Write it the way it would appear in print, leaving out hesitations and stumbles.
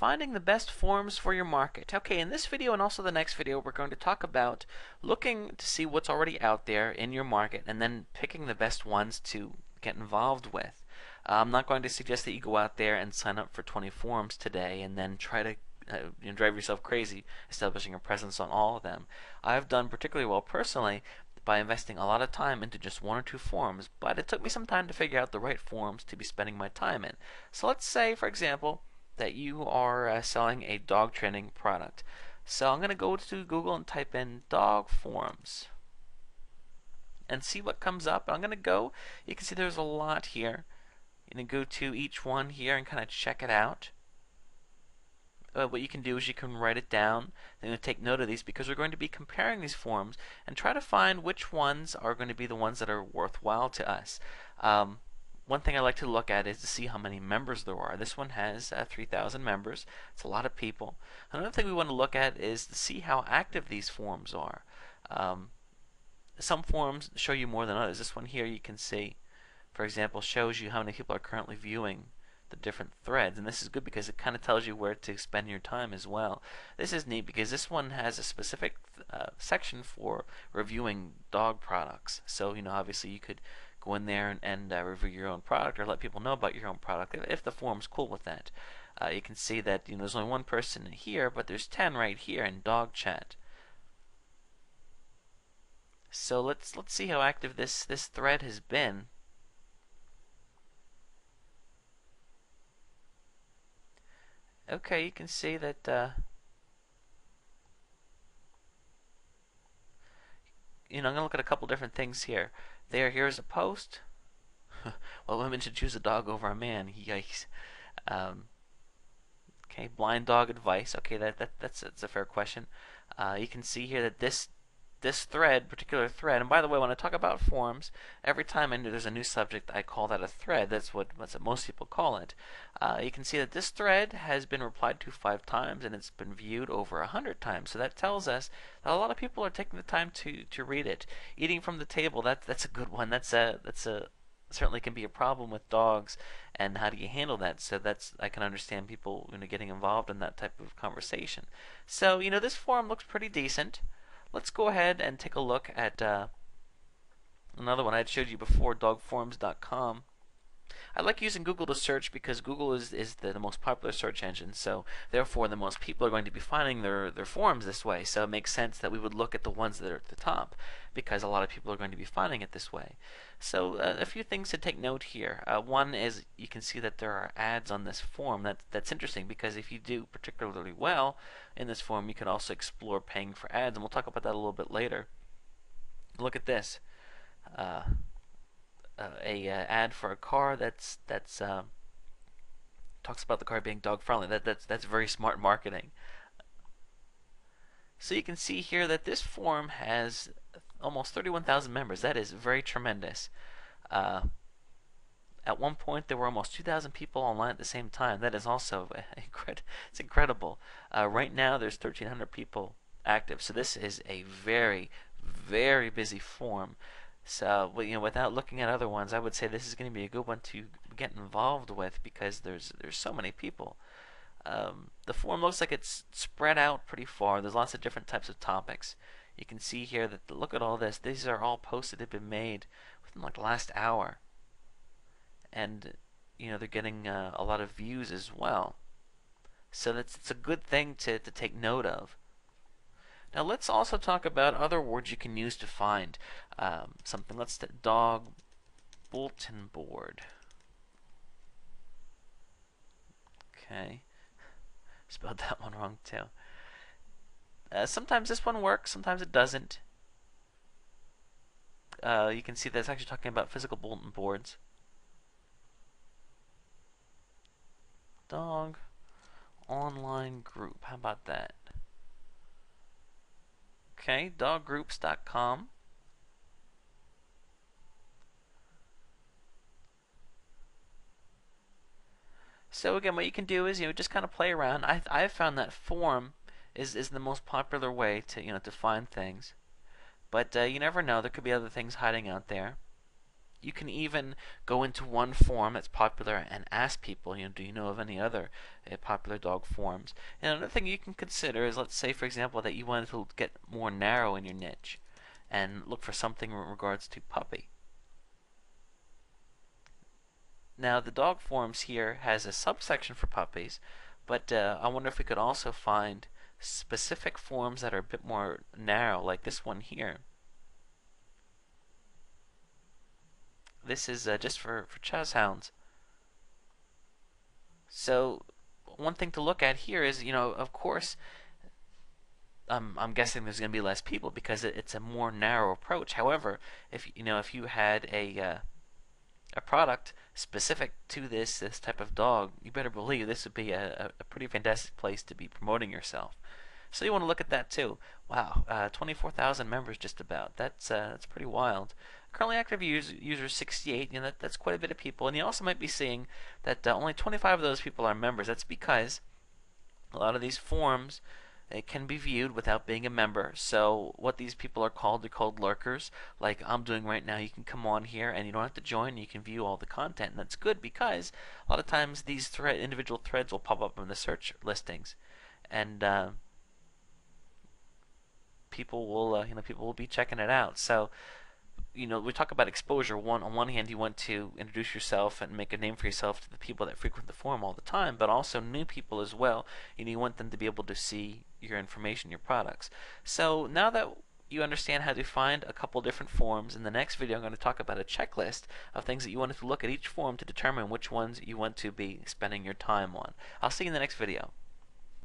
finding the best forums for your market. Okay, in this video and also the next video, we're going to talk about looking to see what's already out there in your market and then picking the best ones to get involved with. I'm not going to suggest that you go out there and sign up for 20 forums today and then try to drive yourself crazy establishing a presence on all of them. I've done particularly well personally by investing a lot of time into just one or two forums, but it took me some time to figure out the right forums to be spending my time in. So let's say, for example, that you are selling a dog training product. So I'm going to go to Google and type in dog forums and see what comes up. I'm going to go, you can see there's a lot here. You're going to go to each one here and kind of check it out. What you can do is you can write it down and take note of these because we're going to be comparing these forums and try to find which ones are going to be the ones that are worthwhile to us. One thing I like to look at is to see how many members there are. This one has 3,000 members. It's a lot of people. Another thing we want to look at is to see how active these forums are. Some forums show you more than others. This one here you can see, for example, shows you how many people are currently viewing the different threads, and this is good because it kind of tells you where to spend your time as well. This is neat because this one has a specific section for reviewing dog products. So obviously you could go in there and review your own product or let people know about your own product if the forum's cool with that. You can see that there's only one person here, but there's 10 right here in dog chat. So let's see how active this thread has been. Okay, you can see that I'm going to look at a couple different things here. Here's a post. Well, women should choose a dog over a man. Yikes. Okay, blind dog advice. Okay, that's a fair question. You can see here that this particular thread, and by the way, when I talk about forums, every time there's a new subject, I call that a thread. That's what most people call it. You can see that this thread has been replied to 5 times, and it's been viewed over 100 times. So that tells us that a lot of people are taking the time to read it. Eating from the table, that's a good one. That's certainly can be a problem with dogs, and how do you handle that? So I can understand people getting involved in that type of conversation. So this forum looks pretty decent. Let's go ahead and take a look at another one I had showed you before, dogforums.com. I like using Google to search because Google is the most popular search engine, so therefore the most people are going to be finding their forums this way. So it makes sense that we would look at the ones that are at the top because a lot of people are going to be finding it this way. So a few things to take note here. One is you can see that there are ads on this forum. That's interesting because if you do particularly well in this forum, you can also explore paying for ads, and we'll talk about that a little bit later. Look at this. Ad for a car that's talks about the car being dog friendly. That's very smart marketing. So you can see here that this forum has almost 31,000 members. That is very tremendous. At one point there were almost 2,000 people online at the same time. That is also it's incredible. Right now there's 1,300 people active. So this is a very, very busy forum. So without looking at other ones, I would say this is going to be a good one to get involved with because there's so many people. The forum looks like it's spread out pretty far. There's lots of different types of topics. You can see here that look at all this. These are all posts that have been made within like the last hour, and they're getting a lot of views as well. So it's a good thing to take note of. Now let's also talk about other words you can use to find something. Let's dog bulletin board. Okay, spelled that one wrong too. Sometimes this one works, sometimes it doesn't. You can see that it's actually talking about physical bulletin boards. Dog online group. How about that? Okay, doggroups.com. So again, what you can do is just kind of play around. I've found that forum is the most popular way to to find things, but you never know. There could be other things hiding out there. you can even go into one forum that's popular and ask people, do you know of any other popular dog forums? And another thing you can consider is, let's say, for example, that you wanted to get more narrow in your niche and look for something in regards to puppy. Now, the dog forums here has a subsection for puppies, but I wonder if we could also find specific forums that are a bit more narrow, like this one here. This is just for Chazhounds. So one thing to look at here is, of course, I'm guessing there's going to be less people because it's a more narrow approach. However, if you had a product specific to this type of dog, you better believe this would be a pretty fantastic place to be promoting yourself. So you want to look at that too. Wow, 24,000 members just about. That's pretty wild. Currently active users 68. That's quite a bit of people. And you also might be seeing that only 25 of those people are members. That's because a lot of these forums, it can be viewed without being a member. So what these people are called, they're called lurkers, like I'm doing right now. You can come on here and you don't have to join. You can view all the content, and that's good because a lot of times these individual threads will pop up in the search listings, and people will be checking it out. So we talk about exposure. On one hand, you want to introduce yourself and make a name for yourself to the people that frequent the forum all the time, but also new people as well. You want them to be able to see your information, your products. So now that you understand how to find a couple different forums, in the next video I'm going to talk about a checklist of things that you want to look at each forum to determine which ones you want to be spending your time on. I'll see you in the next video.